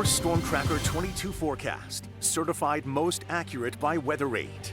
Storm Tracker 22 forecast, certified most accurate by WeatherAid.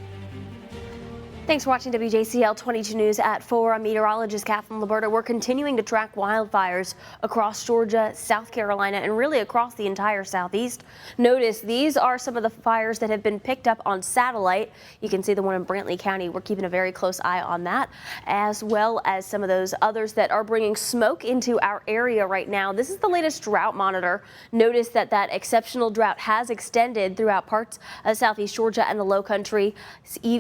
Thanks for watching WJCL 22 News at 4. I'm meteorologist Kathleen Liberta. We're continuing to track wildfires across Georgia, South Carolina, and really across the entire southeast. Notice these are some of the fires that have been picked up on satellite. You can see the one in Brantley County. We're keeping a very close eye on that, as well as some of those others that are bringing smoke into our area right now. This is the latest drought monitor. Notice that that exceptional drought has extended throughout parts of southeast Georgia and the low country,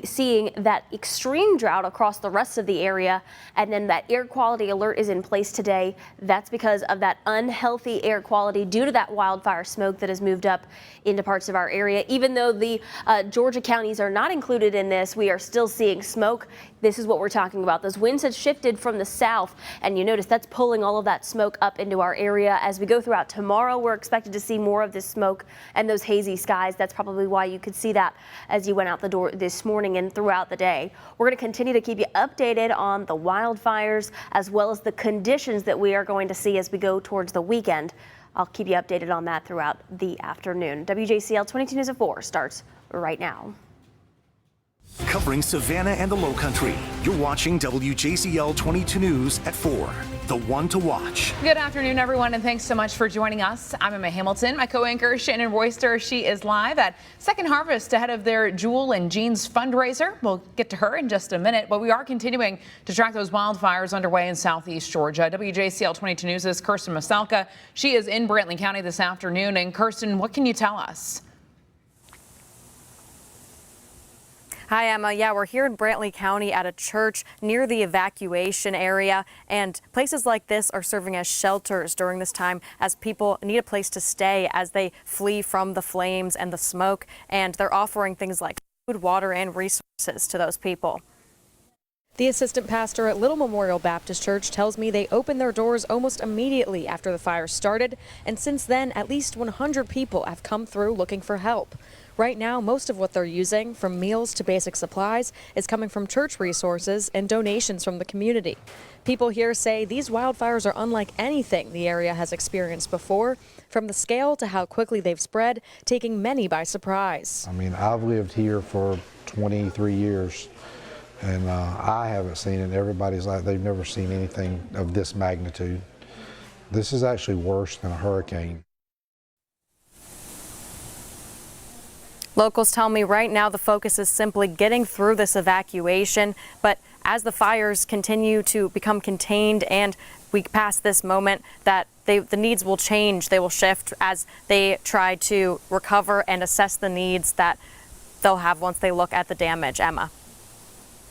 seeing that extreme drought across the rest of the area, and then that air quality alert is in place today. That's because of that unhealthy air quality due to that wildfire smoke that has moved up into parts of our area. Even though the Georgia counties are not included in this, we are still seeing smoke. This is what we're talking about. Those winds have shifted from the south, and you notice that's pulling all of that smoke up into our area. As we go throughout tomorrow, we're expected to see more of this smoke and those hazy skies. That's probably why you could see that as you went out the door this morning and throughout the day. We're going to continue to keep you updated on the wildfires as well as the conditions that we are going to see as we go towards the weekend. I'll keep you updated on that throughout the afternoon. WJCL 22 News at 4 starts right now. Covering Savannah and the Lowcountry, you're watching WJCL 22 News at 4, the one to watch. Good afternoon, everyone, and thanks so much for joining us. I'm Emma Hamilton. My co-anchor, Shannon Royster, she is live at Second Harvest ahead of their Jewel and Jeans fundraiser. We'll get to her in just a minute, but we are continuing to track those wildfires underway in southeast Georgia. WJCL 22 News' Kirsten Masalka. She is in Brantley County this afternoon. And Kirsten, what can you tell us? Hi, Emma. Yeah, we're here in Brantley County at a church near the evacuation area, and places like this are serving as shelters during this time as people need a place to stay as they flee from the flames and the smoke, and they're offering things like food, water, and resources to those people. The assistant pastor at Little Memorial Baptist Church tells me they opened their doors almost immediately after the fire started, and since then, at least 100 people have come through looking for help. Right now, most of what they're using, from meals to basic supplies, is coming from church resources and donations from the community. People here say these wildfires are unlike anything the area has experienced before, from the scale to how quickly they've spread, taking many by surprise. I mean, I've lived here for 23 years, and I haven't seen it. Everybody's like they've never seen anything of this magnitude. This is actually worse than a hurricane. Locals tell me right now the focus is simply getting through this evacuation, but as the fires continue to become contained and we pass this moment, that the needs will change, they will shift as they try to recover and assess the needs that they'll have once they look at the damage. Emma.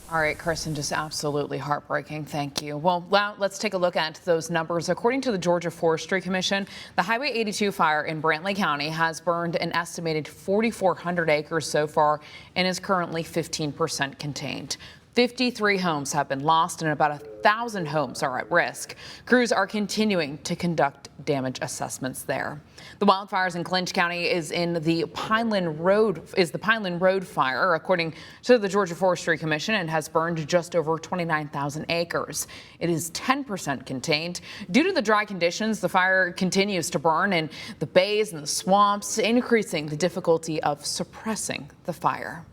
All right, Kirsten, just absolutely heartbreaking. Thank you. Well, let's take a look at those numbers. According to the Georgia Forestry Commission, the Highway 82 fire in Brantley County has burned an estimated 4,400 acres so far and is currently 15% contained. 53 homes have been lost and about 1,000 homes are at risk. Crews are continuing to conduct damage assessments there. The wildfires in Clinch County is the Pineland Road fire. According to the Georgia Forestry Commission, it has burned just over 29,000 acres. It is 10% contained. Due to the dry conditions, the fire continues to burn in the bays and the swamps, increasing the difficulty of suppressing the fire.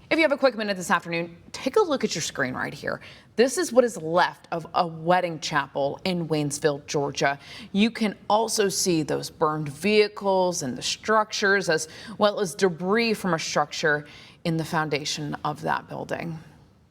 If you have a quick minute this afternoon, take a look at your screen right here. This is what is left of a wedding chapel in Waynesville, Georgia. You can also see those burned vehicles and the structures, as well as debris from a structure in the foundation of that building.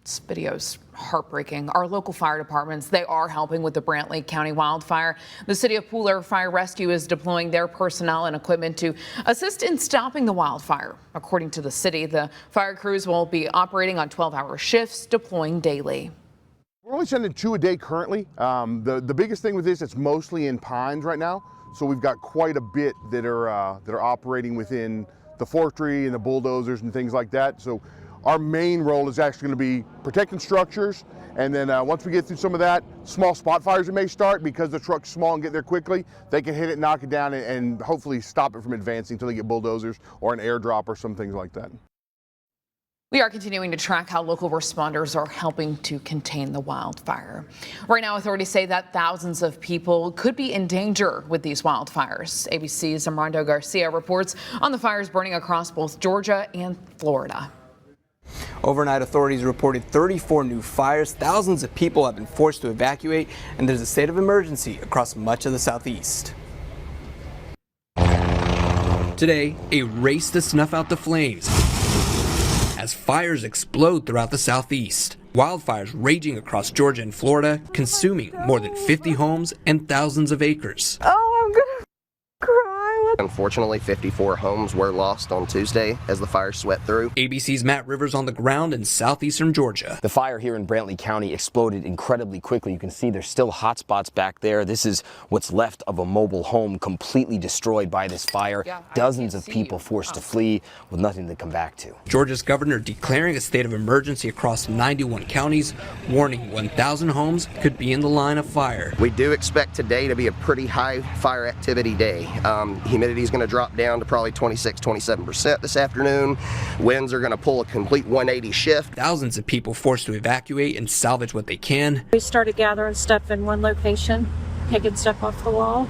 This video's heartbreaking. Our local fire departments, they are helping with the Brantley County wildfire. The City of Pooler Fire Rescue is deploying their personnel and equipment to assist in stopping the wildfire. According to the city, the fire crews will be operating on 12-hour shifts, deploying daily. We're only sending 2 a day currently. The biggest thing with this, it's mostly in pines right now. So we've got quite a bit that are operating within the forestry and the bulldozers and things like that. So our main role is actually going to be protecting structures, and then once we get through some of that, small spot fires that may start because the truck's small and get there quickly, they can hit it, knock it down, and hopefully stop it from advancing until they get bulldozers or an airdrop or some things like that. We are continuing to track how local responders are helping to contain the wildfire. Right now, authorities say that thousands of people could be in danger with these wildfires. ABC's Armando Garcia reports on the fires burning across both Georgia and Florida. Overnight, authorities reported 34 new fires. Thousands of people have been forced to evacuate, and there's a state of emergency across much of the southeast. Today, a race to snuff out the flames as fires explode throughout the southeast. Wildfires raging across Georgia and Florida, consuming more than 50 homes and thousands of acres. Oh, I'm gonna cry. Unfortunately, 54 homes were lost on Tuesday as the fire swept through. ABC's Matt Rivers on the ground in southeastern Georgia. The fire here in Brantley County exploded incredibly quickly. You can see there's still hot spots back there. This is what's left of a mobile home completely destroyed by this fire. Dozens of people forced to flee with nothing to come back to. Georgia's governor declaring a state of emergency across 91 counties, warning 1,000 homes could be in the line of fire. We do expect today to be a pretty high fire activity day. Humidity is going to drop down to probably 26-27% this afternoon. Winds are going to pull a complete 180 shift. Thousands of people forced to evacuate and salvage what they can. We started gathering stuff in one location, taking stuff off the wall,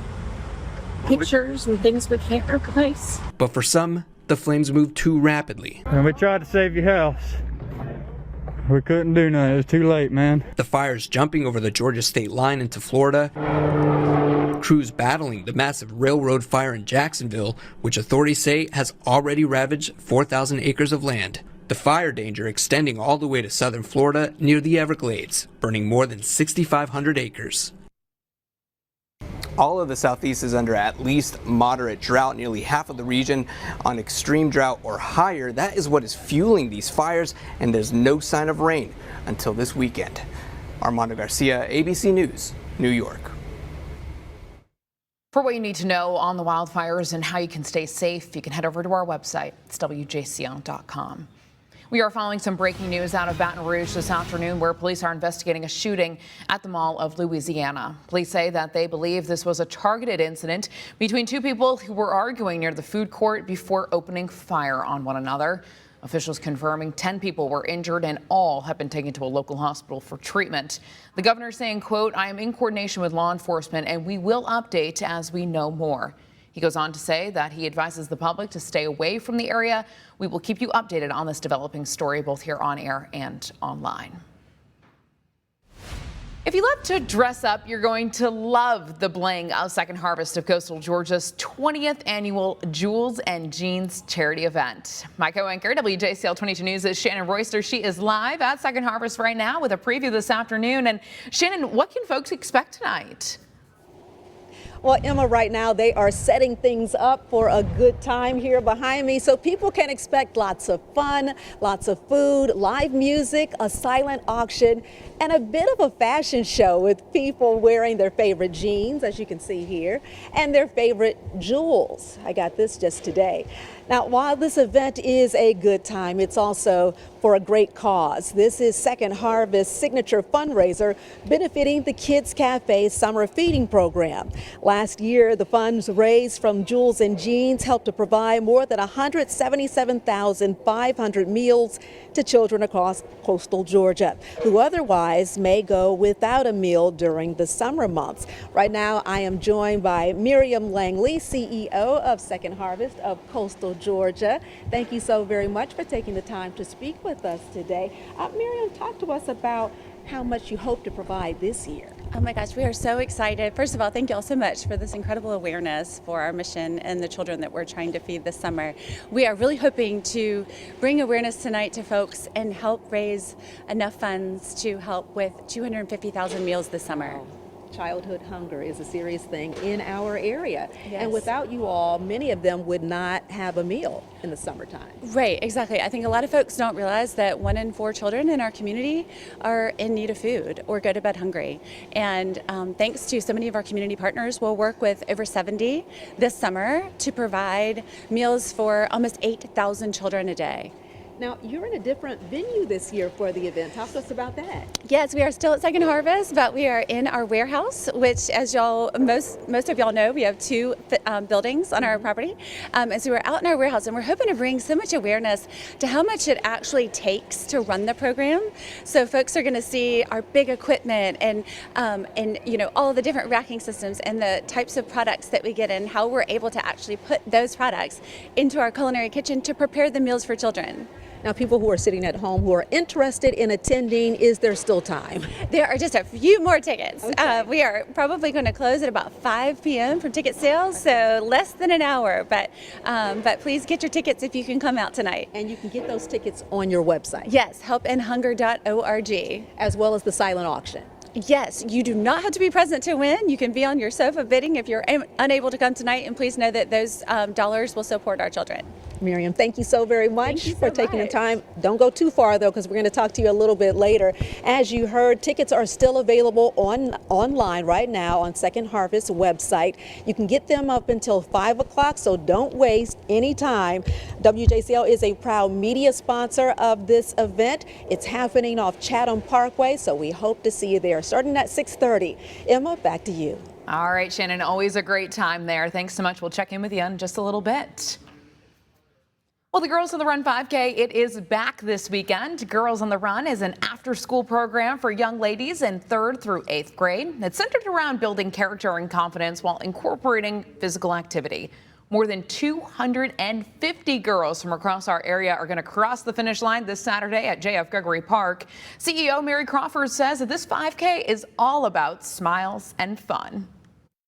pictures and things we can't replace. But for some, the flames moved too rapidly. And we tried to save your house. We couldn't do nothing. It was too late, man. The fires jumping over the Georgia state line into Florida. Crews battling the massive railroad fire in Jacksonville, which authorities say has already ravaged 4,000 acres of land. The fire danger extending all the way to southern Florida near the Everglades, burning more than 6,500 acres. All of the southeast is under at least moderate drought, nearly half of the region on extreme drought or higher. That is what is fueling these fires, and there's no sign of rain until this weekend. Armando Garcia, ABC News, New York. For what you need to know on the wildfires and how you can stay safe, you can head over to our website. It's WJCL.com. We are following some breaking news out of Baton Rouge this afternoon, where police are investigating a shooting at the Mall of Louisiana. Police say that they believe this was a targeted incident between two people who were arguing near the food court before opening fire on one another. Officials confirming 10 people were injured and all have been taken to a local hospital for treatment. The governor saying, quote, "I am in coordination with law enforcement and we will update as we know more." He goes on to say that he advises the public to stay away from the area. We will keep you updated on this developing story, both here on air and online. If you love to dress up, you're going to love the bling of Second Harvest of Coastal Georgia's 20th annual Jewels and Jeans charity event. My co-anchor, WJCL 22 News' is Shannon Royster. She is live at Second Harvest right now with a preview this afternoon. And Shannon, what can folks expect tonight? Well, Emma, right now they are setting things up for a good time here behind me, so people can expect lots of fun, lots of food, live music, a silent auction, and a bit of a fashion show with people wearing their favorite jeans, as you can see here, and their favorite jewels. I got this just today. Now, while this event is a good time, it's also for a great cause. This is Second Harvest's signature fundraiser benefiting the Kids Cafe Summer Feeding Program. Last year, the funds raised from Jewels and Jeans helped to provide more than 177,500 meals to children across coastal Georgia who otherwise may go without a meal during the summer months. Right now, I am joined by Miriam Langley, CEO of Second Harvest of Coastal Georgia. Thank you so very much for taking the time to speak with us today. Miriam, talk to us about how much you hope to provide this year. Oh my gosh, we are so excited. First of all, thank you all so much for this incredible awareness for our mission and the children that we're trying to feed this summer. We are really hoping to bring awareness tonight to folks and help raise enough funds to help with 250,000 meals this summer. Wow. Childhood hunger is a serious thing in our area. Yes. And without you all, many of them would not have a meal in the summertime. Right, exactly. I think a lot of folks don't realize that 1 in 4 children in our community are in need of food or go to bed hungry. And thanks to so many of our community partners, we'll work with over 70 this summer to provide meals for almost 8,000 children a day. Now, you're in a different venue this year for the event. Talk to us about that. Yes, we are still at Second Harvest, but we are in our warehouse, which, as y'all most of y'all know, we have two buildings on our property. And so we're out in our warehouse, and we're hoping to bring so much awareness to how much it actually takes to run the program. So folks are going to see our big equipment and you know, all of the different racking systems and the types of products that we get and how we're able to actually put those products into our culinary kitchen to prepare the meals for children. Now, people who are sitting at home who are interested in attending, is there still time? There are just a few more tickets. Okay. We are probably going to close at about 5 p.m. for ticket sales, so less than an hour. But please get your tickets if you can come out tonight. And you can get those tickets on your website. Yes, helpandhunger.org. As well as the silent auction. Yes, you do not have to be present to win. You can be on your sofa bidding if you're unable to come tonight, and please know that those dollars will support our children. Miriam, thank you so very much for taking the time. Don't go too far, though, because we're going to talk to you a little bit later. As you heard, tickets are still available online right now on Second Harvest website. You can get them up until 5 o'clock, so don't waste any time. WJCL is a proud media sponsor of this event. It's happening off Chatham Parkway, so we hope to see you there. Starting at 6:30. Emma, back to you. All right, Shannon, always a great time there. Thanks so much. We'll check in with you in just a little bit. Well, the Girls on the Run 5K, it is back this weekend. Girls on the Run is an after-school program for young ladies in 3rd through 8th grade. It's centered around building character and confidence while incorporating physical activity. More than 250 girls from across our area are going to cross the finish line this Saturday at JF Gregory Park. CEO Mary Crawford says that this 5K is all about smiles and fun.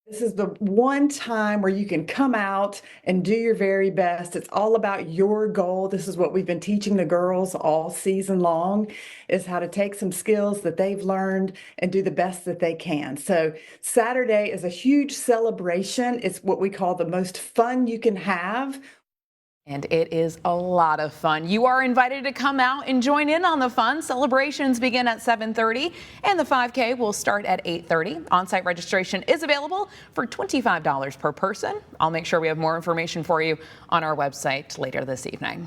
This is the one time where you can come out and do your very best. It's all about your goal. This is what we've been teaching the girls all season long, is how to take some skills that they've learned and do the best that they can. So Saturday is a huge celebration. It's what we call the most fun you can have. And it is a lot of fun. You are invited to come out and join in on the fun. Celebrations begin at 7:30 and the 5K will start at 8:30. On-site registration is available for $25 per person. I'll make sure we have more information for you on our website later this evening.